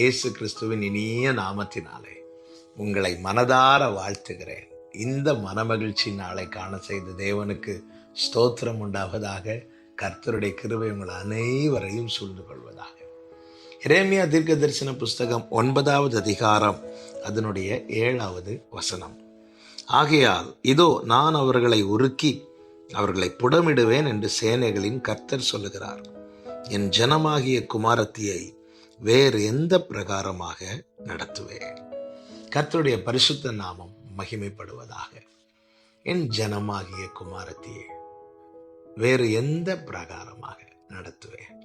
இயேசு கிறிஸ்துவின் இனிய நாமத்தினாலே உங்களை மனதார வாழ்த்துகிறேன். இந்த மனமகிழ்ச்சி நாளை காண செய்த தேவனுக்கு ஸ்தோத்திரம் உண்டாவதாக. கர்த்தருடைய கிருபை உங்கள் அனைவரையும் சூழ்ந்து கொள்வதாக. எரேமியா தீர்க்க தரிசன புஸ்தகம் 9வது அதிகாரம் அதனுடைய 7வது வசனம். ஆகையால் இதோ நான் அவர்களை உருக்கி அவர்களை புடமிடுவேன் என்று சேனைகளின் கர்த்தர் சொல்லுகிறார். என் ஜனமாகிய குமாரத்தியை வேறு எந்த பிரகாரமாக நடத்துவேன்? கர்த்தருடைய பரிசுத்த நாமம் மகிமைப்படுவதாக. என் ஜனமாகிய குமாரத்தியை வேறு எந்த பிரகாரமாக நடத்துவேன்?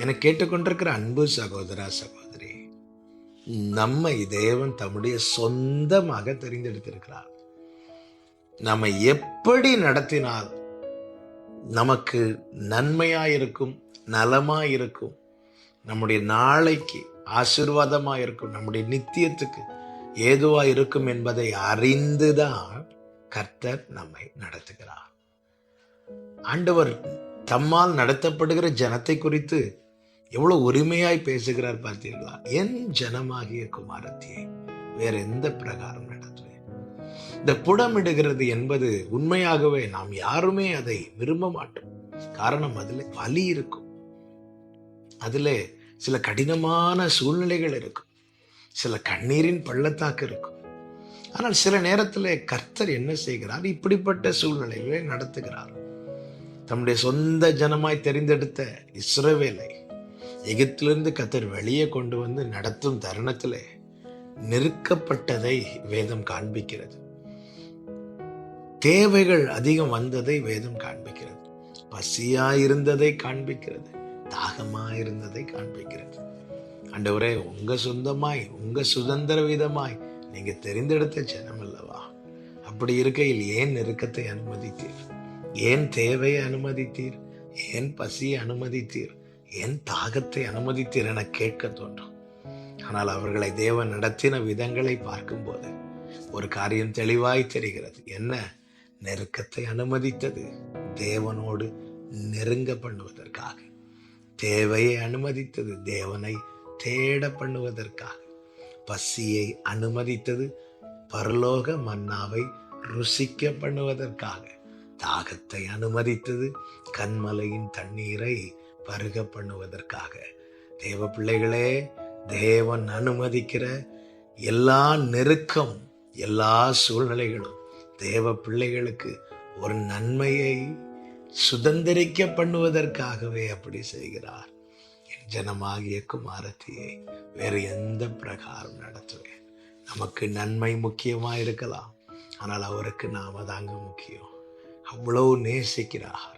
என கேட்டுக்கொண்டிருக்கிற அன்பு சகோதரா சகோதரி, நம்மை தேவன் தம்முடைய சொந்தமாக தெரிந்தெடுத்திருக்கிறார். நம்மை எப்படி நடத்தினால் நமக்கு நன்மையாயிருக்கும், நலமாயிருக்கும், நம்முடைய நாளைக்கு ஆசீர்வாதமாயிருக்கும், நம்முடைய நித்தியத்துக்கு ஏதுவா இருக்கும் என்பதை அறிந்துதான் கர்த்தர் நம்மை நடத்துகிறார். ஆண்டவர் தம்மால் நடத்தப்படுகிற ஜனத்தை குறித்து எவ்வளவு உரிமையாய் பேசுகிறார் பார்த்தீர்களா? என் ஜனமாகிய குமாரத்தியை வேற எந்த பிரகாரம் நடத்துவேன்? இந்த புடமிடுகிறது என்பது உண்மையாகவே நாம் யாருமே அதை விரும்ப மாட்டோம். காரணம், அதுல வலி இருக்கும், அதுல சில கடினமான சூழ்நிலைகள் இருக்கும், சில கண்ணீரின் பள்ளத்தாக்கு இருக்கும். ஆனால் சில நேரத்தில் கர்த்தர் என்ன செய்கிறார்? இப்படிப்பட்ட சூழ்நிலைகளை நடத்துகிறார். தம்முடைய சொந்த ஜனமாய் தெரிந்தெடுத்த இஸ்ரவேலை எகிப்திலிருந்து கர்த்தர் வெளியே கொண்டு வந்து நடத்தும் தருணத்திலே நெருக்கப்பட்டதை வேதம் காண்பிக்கிறது. தேவைகள் அதிகம் வந்ததை வேதம் காண்பிக்கிறது. பசியாயிருந்ததை காண்பிக்கிறது, தாகமாயிருந்ததை காண்பிக்கிறது. ஆண்டவரே, உங்க சொந்தமாய், உங்க சுதந்திர விதமாய் நீங்க தெரிந்தெடுத்த ஜனம் அல்லவா? அப்படி இருக்கையில் ஏன் நெருக்கத்தை அனுமதித்தீர்? ஏன் தேவையை அனுமதித்தீர்? ஏன் பசியை அனுமதித்தீர்? ஏன் தாகத்தை அனுமதித்தீர் என கேட்க தோன்றும். ஆனால் அவர்களை தேவன் நடத்தின விதங்களை பார்க்கும்போது ஒரு காரியம் தெளிவாய் தெரிகிறது. என்ன? நெருக்கத்தை அனுமதித்தது தேவனோடு நெருங்க பண்ணுவதற்காக. தேவையை அனுமதித்தது தேவனை தேட பண்ணுவதற்காக. பசியை அனுமதித்தது பரலோக மன்னாவை ருசிக்க பண்ணுவதற்காக. தாகத்தை அனுமதித்தது கன்மலையின் தண்ணீரை பருக பண்ணுவதற்காக. தேவ பிள்ளைகளே, தேவன் அனுமதிக்கிற எல்லா நெருக்கம், எல்லா சூழ்நிலைகளும் தேவ பிள்ளைகளுக்கு ஒரு நன்மையை சுதந்திரிக்க பண்ணுவதற்காகவே அப்படி செய்கிறார். என் ஜனமாகிய குமாரத்தியை வேறு எந்த பிரகாரம் நடத்துவேன்? நமக்கு நன்மை முக்கியமா இருக்கலாம், ஆனால் அவருக்கு நாம தாங்க முக்கியம். அவ்வளவு நேசிக்கிறார்.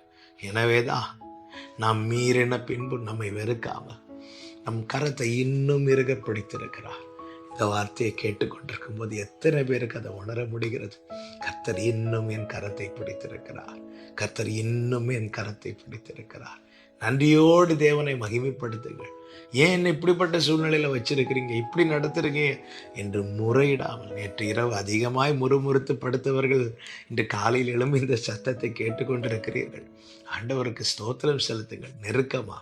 எனவேதான் நாம் மீறின பின்பு நம்மை வெறுக்காமல் நம் கரத்தை இன்னும் இறுக பிடித்திருக்கிறார். இந்த வார்த்தையை கேட்டுக்கொண்டிருக்கும் போது எத்தனை பேருக்கு அதை உணர முடிகிறது? கர்த்தர் இன்னும் என் கரத்தை பிடித்திருக்கிறார், கர்த்தர் இன்னும் என் கரத்தை பிடித்திருக்கிறார். நன்றியோடு தேவனை மகிமைப்படுத்துங்கள். ஏன் இப்படிப்பட்ட சூழ்நிலையில வச்சிருக்கிறீங்க, இப்படி நடத்துறீங்க என்று முறையிடாமல், நேற்று இரவு அதிகமாய் முறுமுறுத்து படுத்தவர்கள் இன்று காலையில் எழும்பி இந்த சத்தத்தை கேட்டுக்கொண்டிருக்கிறீர்கள். ஆண்டவருக்கு ஸ்தோத்திரம் செலுத்துங்கள். நெருக்கமா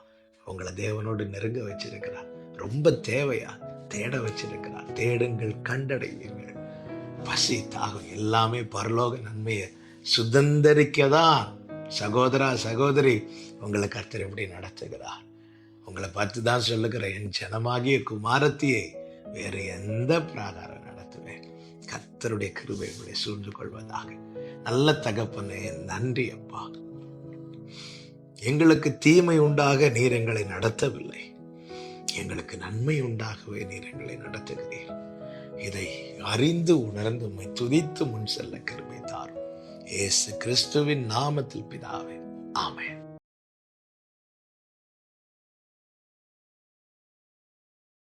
உங்களை தேவனோடு நெருங்க வச்சிருக்கிறார். ரொம்ப தேவையா தேட வச்சிருக்கிறார். தேடுங்கள், கண்டடைவீர்கள். பசி, தாகம் எல்லாமே பரலோக நன்மையை சுதந்திரிக்கதான். சகோதரா சகோதரி, உங்களை கர்த்தர் எப்படி நடத்துகிறார்? உங்களை பார்த்து தான் சொல்லுகிறேன், என் ஜனமாகிய குமாரத்தியை வேறு எந்த பிரகாரம் நடத்துவேன்? கர்த்தருடைய கிருபை உங்களை சூழ்ந்து கொள்வதாக. நல்ல தகப்பனே, நன்றி அப்பா. எங்களுக்கு தீமை உண்டாக நீர் எங்களை நடத்தவில்லை, எங்களுக்கு நன்மை உண்டாகவே நீர் எங்களை நடத்துகிறீர். இதை அறிந்து உணர்ந்து உம்மை துதித்து முன் செல்ல கிருபை தாரும். இயேசு கிறிஸ்துவின் நாமத்தில் பிதாவே, ஆமென்.